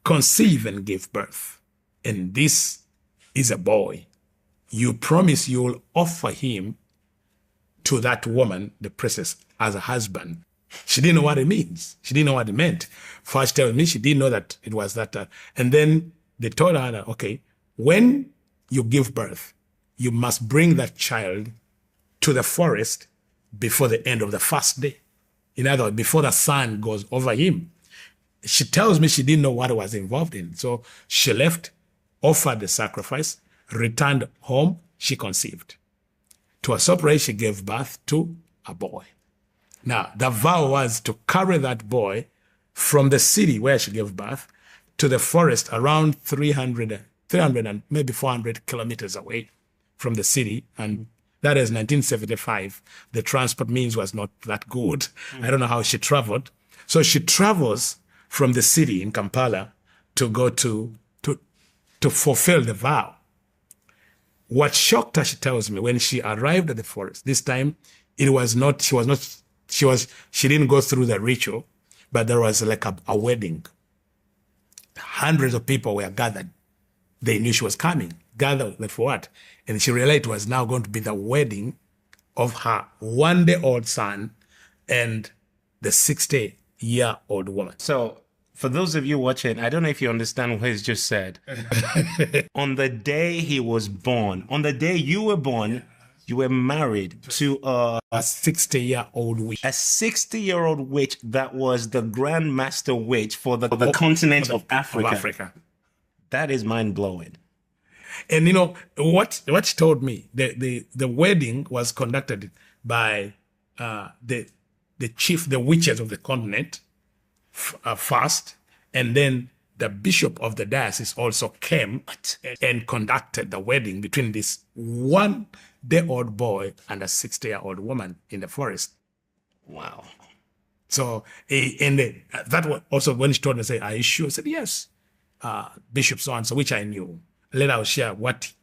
conceive and give birth, and this is a boy. You promise you'll offer him to that woman, the princess, as a husband. She didn't know what it means. She didn't know what it meant. First tells me she didn't know that it was that. And then they told her that, okay, when you give birth, you must bring that child to the forest before the end of the first day. In other words, before the sun goes over him. She tells me she didn't know what was involved in. So she left, offered the sacrifice, returned home, she conceived. To her surprise, she gave birth to a boy. Now, the vow was to carry that boy from the city where she gave birth to the forest around 300 and maybe 400 kilometers away from the city. And that is 1975. The transport means was not that good. I don't know how she traveled. So she travels from the city in Kampala to go to fulfill the vow. What shocked her, she tells me, when she arrived at the forest, this time she didn't go through the ritual, but there was like a wedding. Hundreds of people were gathered. They knew she was coming. Gathered for what? And she realized it was now going to be the wedding of her one-day-old son and the 60-year-old woman. So, for those of you watching, I don't know if you understand what he's just said. On the day he was born, on the day you were born, you were married to a 60-year-old witch. A 60-year-old witch that was the Grand Master Witch for the continent of Africa. That is mind-blowing. And you know, what she told me, the wedding was conducted by the chief, the witches of the continent first, and then the bishop of the diocese also came and conducted the wedding between this one-day-old boy and a 60-year-old woman in the forest. Wow. So, that was also when she told me, say, are you sure? I said, yes. Bishop so-and-so, which I knew. Later I'll share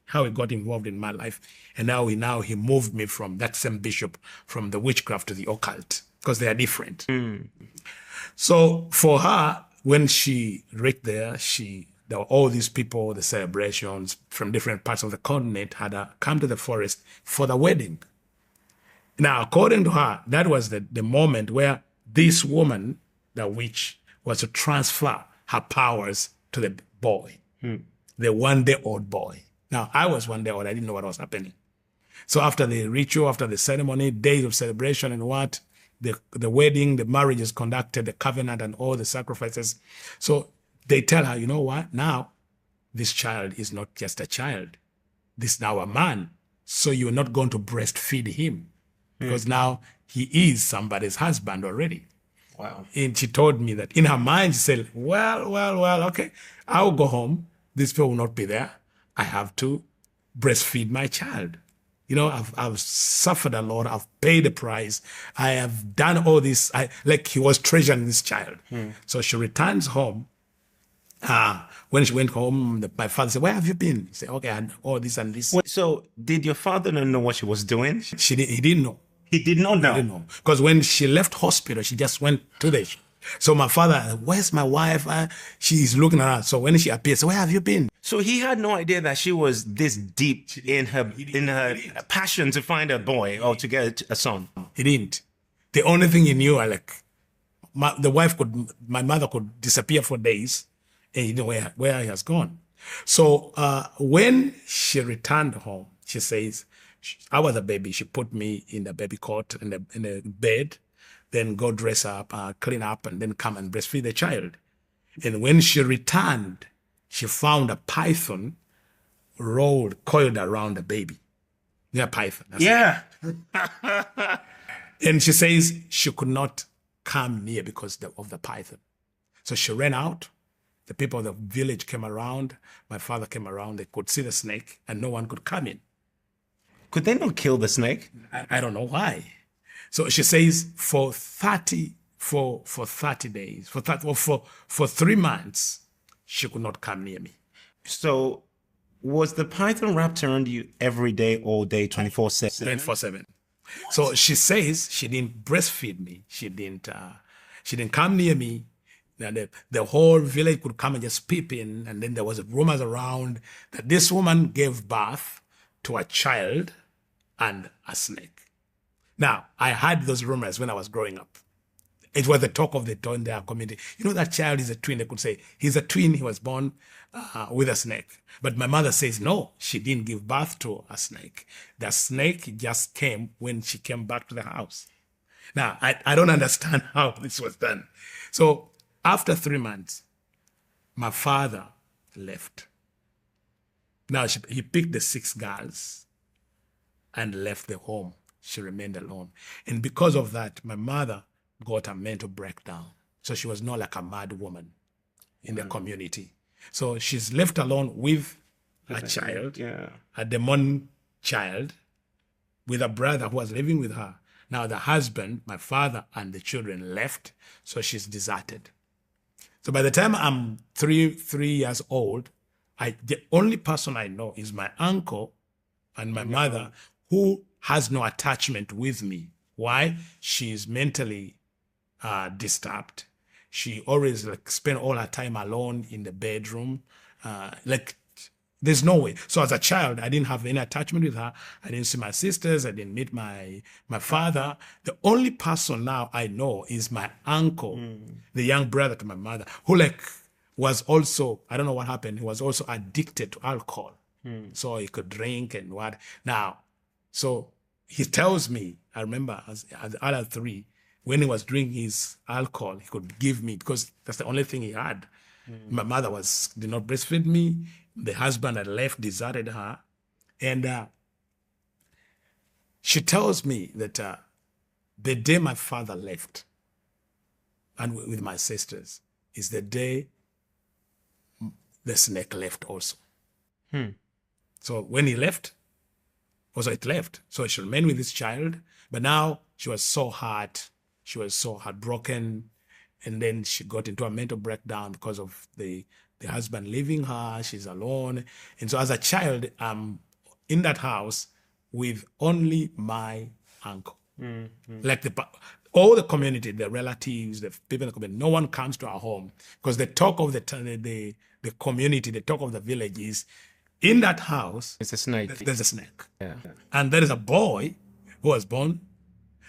how he got involved in my life. And now he moved me from that same bishop, from the witchcraft to the occult, because they are different. So for her, when she reached there were all these people, the celebrations from different parts of the continent had come to the forest for the wedding. Now, according to her, that was the moment where this woman, the witch, was to transfer her powers to the boy, the one-day-old boy. Now, I was one-day-old. I didn't know what was happening. So after the ritual, after the ceremony, days of celebration and the wedding, the marriage is conducted, the covenant and all the sacrifices. So they tell her, you know what? Now, this child is not just a child. This is now a man. So you're not going to breastfeed him because now he is somebody's husband already. Wow. And she told me that in her mind, she said, well, okay, I'll go home. These people will not be there. I have to breastfeed my child. You know, I've suffered a lot. I've paid the price. I have done all this. Like he was treasuring this child. So she returns home. When she went home, my father said, where have you been? He said, okay, I had all this and this. Wait, so did your father not know what she was doing? He didn't know. He did not know? He didn't know. Because when she left hospital, she just went to the... So my father, where's my wife? She's looking at her. So when she appears, where have you been? So he had no idea that she was this deep in her passion to find a boy or to get a son. He didn't. The only thing he knew, my mother could disappear for days and he didn't know where he has gone. So when she returned home, she says, I was a baby. She put me in the baby cot in the bed, then go dress up, clean up, and then come and breastfeed the child. And when she returned, she found a python coiled around the baby. Yeah, python. Yeah. And she says she could not come near because of the python. So she ran out. The people of the village came around. My father came around. They could see the snake, and no one could come in. Could they not kill the snake? I don't know why. So she says for 30 days, for 3 months, she could not come near me. So was the python wrapped around you every day, all day, 24/7? 24/7. So she says she didn't breastfeed me. She didn't come near me. And the whole village could come and just peep in. And then there was rumors around that this woman gave birth to a child and a snake. Now, I heard those rumors when I was growing up. It was the talk of the town in their community. You know, that child is a twin. They could say, he's a twin. He was born with a snake. But my mother says, no, she didn't give birth to a snake. The snake just came when she came back to the house. Now, I don't understand how this was done. So after 3 months, my father left. Now, he picked the 6 girls and left the home. She remained alone. And because of that, my mother got a mental breakdown. So she was not like a mad woman in the community. So she's left alone with a child, a demon child, with a brother who was living with her. Now the husband, my father, and the children left, so she's deserted. So by the time I'm three years old, the only person I know is my uncle and my mother, who has no attachment with me. Why? She's mentally disturbed. She always spend all her time alone in the bedroom. There's no way. So as a child, I didn't have any attachment with her. I didn't see my sisters. I didn't meet my father. The only person now I know is my uncle, the young brother to my mother, who was also, I don't know what happened. He was also addicted to alcohol. So he could drink and what. Now, so he tells me, I remember as the other 3, when he was drinking his alcohol, he could give me, because that's the only thing he had. My mother did not breastfeed me. The husband had left, deserted her. And she tells me that the day my father left, and with my sisters, is the day the snake left also. So when he left, also it left. So she remained with this child, but now she was so hurt. She was so heartbroken. And then she got into a mental breakdown because of the husband leaving her. She's alone. And so as a child, I'm in that house with only my uncle. Like all the community, the relatives, the people in the community, no one comes to our home, because the talk of the community, the talk of the village is, in that house, it's a snake. There's a snake. Yeah. And there is a boy who was born.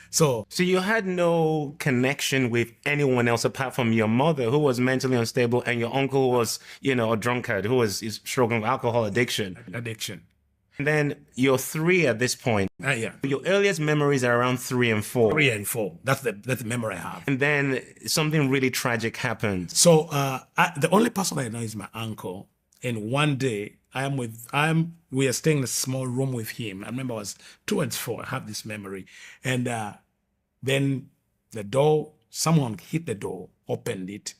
So you had no connection with anyone else apart from your mother, who was mentally unstable, and your uncle who was, a drunkard, who was struggling with alcohol addiction. And then you're 3 at this point. Yeah. Your earliest memories are around 3 and 4. 3 and 4. That's the memory I have. And then something really tragic happened. So the only person I know is my uncle. And one day we are staying in a small room with him. I remember I was 2 and 4. I have this memory. And then the door, someone hit the door, opened it,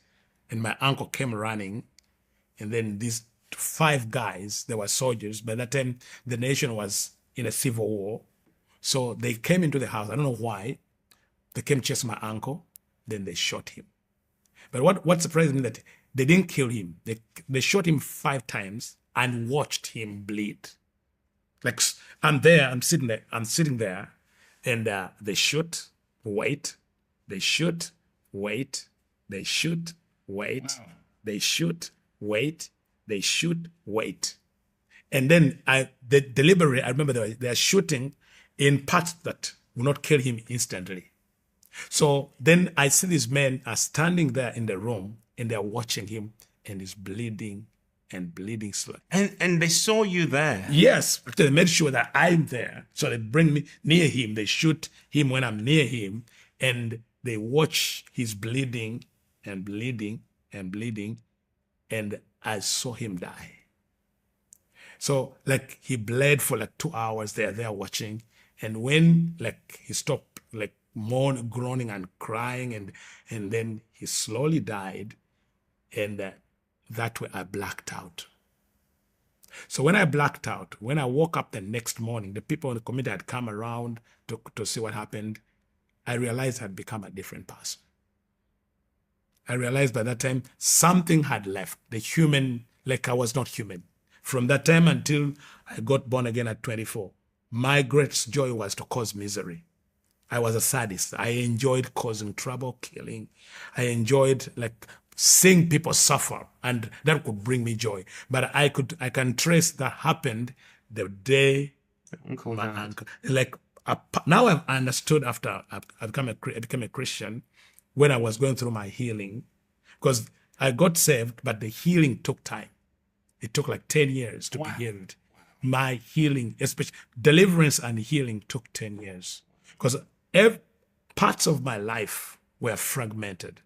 and my uncle came running. And then these 5 guys, they were soldiers. By that time, the nation was in a civil war. So they came into the house. I don't know why. They came chase my uncle. Then they shot him. But what surprised me that they didn't kill him. They shot him 5 times and watched him bleed. I'm sitting there, and they shoot, wait, they shoot, wait, they shoot, wait, they shoot, wait, they shoot, wait. And then deliberately, I remember they are shooting in parts that will not kill him instantly. So then I see these men are standing there in the room, and they're watching him, and he's bleeding and bleeding slowly. And they saw you there? Yes. They made sure that I'm there. So they bring me near him. They shoot him when I'm near him, and they watch his bleeding and bleeding and bleeding, and I saw him die. So he bled for 2 hours. They're there watching. And when he stopped groaning and crying, and then he slowly died. And that way I blacked out. So when I blacked out, when I woke up the next morning, the people in the community had come around to see what happened. I realized I'd become a different person. I realized by that time something had left. The human, I was not human. From that time until I got born again at 24, my greatest joy was to cause misery. I was a sadist. I enjoyed causing trouble, killing. I enjoyed seeing people suffer, and that could bring me joy. But I can trace that happened the day Uncle my died. uncle, like now I've understood after I became a Christian, when I was going through my healing, because I got saved, but the healing took time. It took like 10 years to be healed. My healing, especially deliverance and healing, took 10 years because parts of my life were fragmented.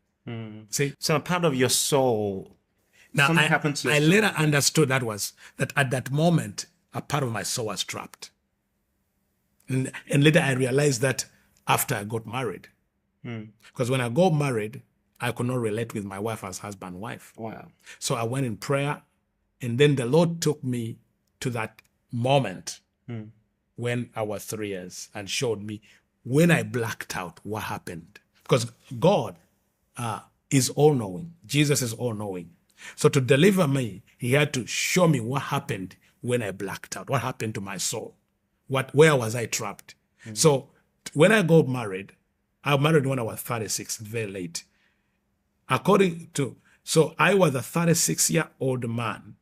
See, So a part of your soul, now something happened to your I soul. later understood that at that moment, a part of my soul was trapped. And later I realized that after I got married. Because when I got married, I could not relate with my wife as husband and wife. Wow. So I went in prayer, and then the Lord took me to that moment when I was 3 years and showed me when I blacked out what happened. Because God is all-knowing. Jesus is all-knowing. So to deliver me, he had to show me what happened when I blacked out, what happened to my soul, where was I trapped. So when I got married, I married when I was 36, very late. So I was a 36-year-old man,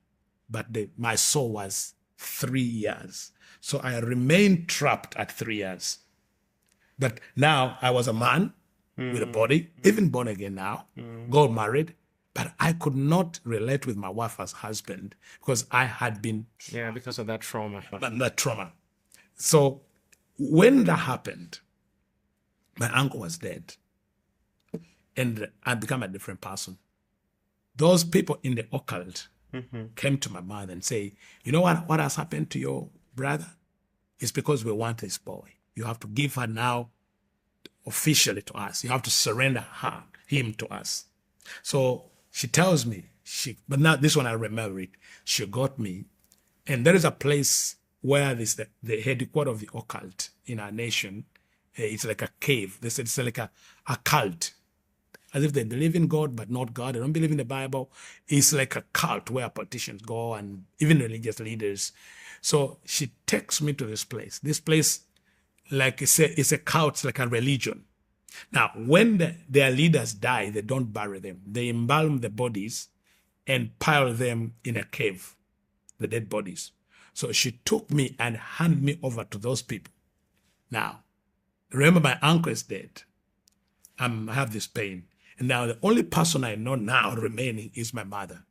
but my soul was 3 years. So I remained trapped at 3 years. But now I was a man with a body, even born again now, got married, but I could not relate with my wife as husband because I had been because of that trauma. that trauma. So when that happened, my uncle was dead, and I became a different person. Those people in the occult came to my mother and say, you know what has happened to your brother? It's because we want this boy. You have to give her now officially to us. You have to surrender him to us. So she tells me, but now this one I remember it. She got me, and there is a place where this the headquarters of the occult in our nation. It's like a cave. They said it's like a cult, as if they believe in God but not God. They don't believe in the Bible. It's like a cult where politicians go and even religious leaders. So she takes me to this place. This place, like it's a cult, like a religion. Now, when their leaders die, they don't bury them. They embalm the bodies and pile them in a cave, the dead bodies. So she took me and handed me over to those people. Now, remember my uncle is dead. I have this pain. And now the only person I know now remaining is my mother.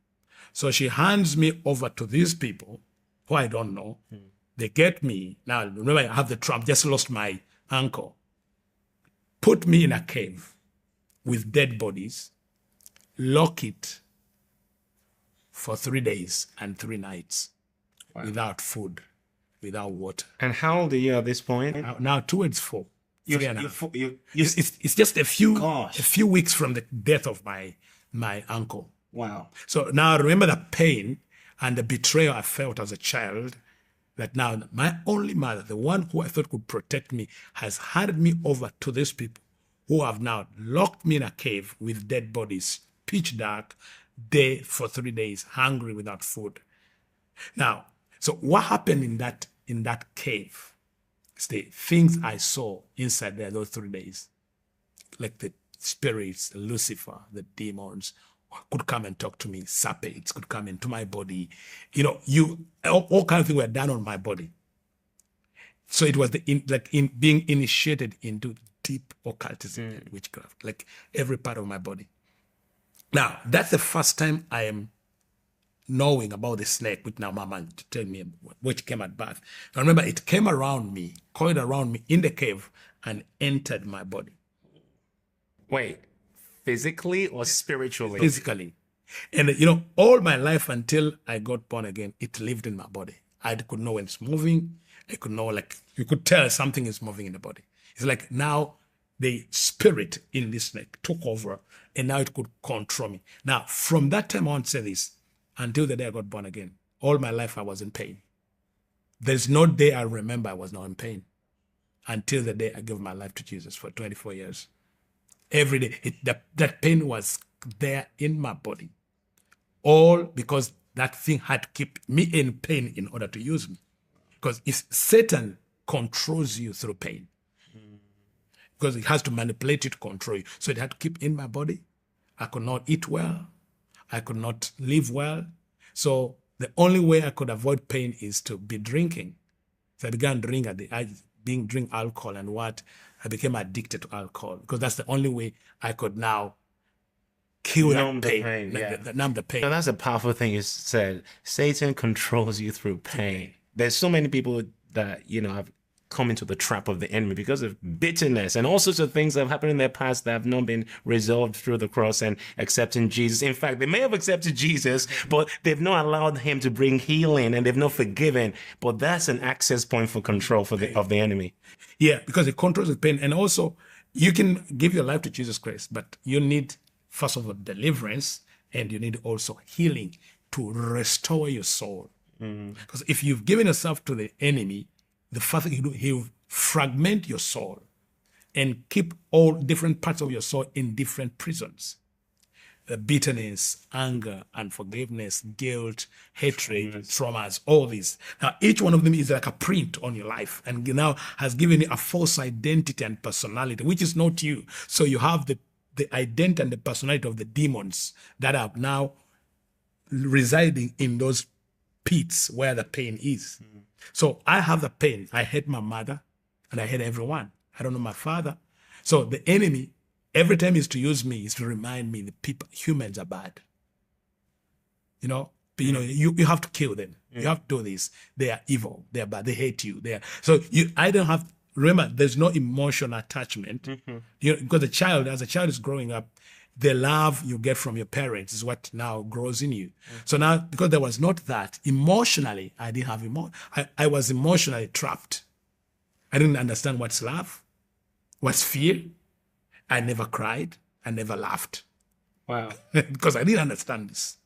So she hands me over to these people who I don't know. They get me. Now, remember, I have the trauma. Just lost my uncle. Put me in a cave with dead bodies, lock it for 3 days and 3 nights without food, without water. And how old are you at this point? Now towards 4. It's just a few weeks from the death of my uncle. Wow. So now I remember the pain and the betrayal I felt as a child, that now my only mother, the one who I thought could protect me, has handed me over to these people who have now locked me in a cave with dead bodies, pitch dark, day for 3 days, hungry without food. Now, so what happened in that cave? It's the things I saw inside there those 3 days, like the spirits, Lucifer, the demons, could come and talk to me. Serpents could come into my body. All kinds of things were done on my body. So it was being initiated into deep occultism and witchcraft, like every part of my body. Now, that's the first time I am knowing about the snake, which now Mama tell me, which came at birth. I remember it came around me, coiled around me in the cave and entered my body. Wait, physically or spiritually? Physically. And, all my life until I got born again, it lived in my body. I could know when it's moving. I could know, you could tell something is moving in the body. It's like now the spirit in this snake took over and now it could control me. Now, from that time on, say this, until the day I got born again, all my life I was in pain. There's no day I remember I was not in pain until the day I gave my life to Jesus for 24 years. Every day, that pain was there in my body. All because that thing had to keep me in pain in order to use me. Because if Satan controls you through pain, because it has to manipulate you to control you. So it had to keep in my body. I could not eat well. I could not live well. So the only way I could avoid pain is to be drinking. So I began drink alcohol, and I became addicted to alcohol because that's the only way I could now kill Numb that the pain, pain, numb the pain. So that's a powerful thing you said. Satan controls you through pain. There's so many people that, have come into the trap of the enemy because of bitterness and all sorts of things that have happened in their past that have not been resolved through the cross and accepting Jesus. In fact, they may have accepted Jesus, but they've not allowed him to bring healing, and they've not forgiven. But that's an access point for control of the enemy. Yeah, because it controls the pain. And also, you can give your life to Jesus Christ, but you need, first of all, deliverance, and you need also healing to restore your soul. Because if you've given yourself to the enemy, the first thing he'll fragment your soul and keep all different parts of your soul in different prisons. Bitterness, anger, unforgiveness, guilt, hatred, traumas, all these. Now, each one of them is like a print on your life and now has given you a false identity and personality, which is not you. So you have the identity and the personality of the demons that are now residing in those pits where the pain is. So I have the pain. I hate my mother and I hate everyone. I don't know my father. So the enemy, every time is to use me, is to remind me that humans are bad. You have to kill them. You have to do this. They are evil. They are bad. They hate you. I don't have, remember, there's no emotional attachment. Because as a child is growing up, the love you get from your parents is what now grows in you. So now, because there was not that, emotionally, I didn't have I was emotionally trapped. I didn't understand what's love, what's fear. I never cried. I never laughed. Wow. Because I didn't understand this.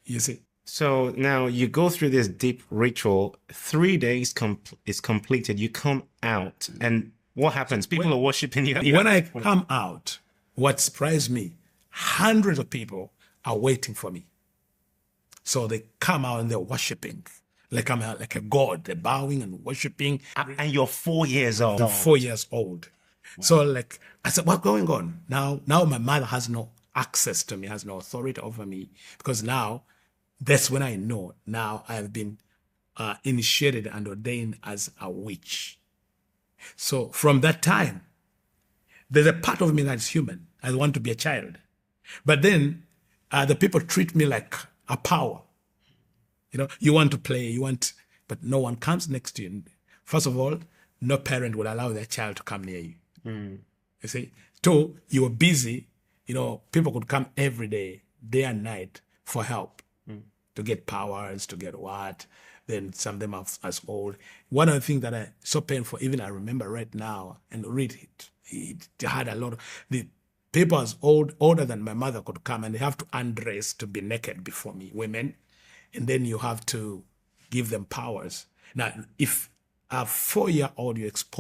You see? So now you go through this deep ritual. 3 days is completed. You come out. And what happens? People are worshiping you. When I come out, what surprised me, hundreds of people are waiting for me. So they come out and they're worshiping. Like I'm like a god. They're bowing and worshiping. And you're 4 years old. I'm 4 years old. Wow. So I said, what's going on? Now my mother has no access to me, has no authority over me. Because now, that's when I know. Now I have been initiated and ordained as a witch. So from that time, there's a part of me that's human. I want to be a child. But then the people treat me like a power. You want to play, but no one comes next to you. First of all, no parent will allow their child to come near you. You see? 2, you were busy. People could come every day and night for help to get powers, to get what. Then some of them are as old. One of the things that I so painful, even I remember right now and read it. It had a lot of the people as older than my mother could come and they have to undress to be naked before me, women, and then you have to give them powers. Now, if a 4-year-old you expose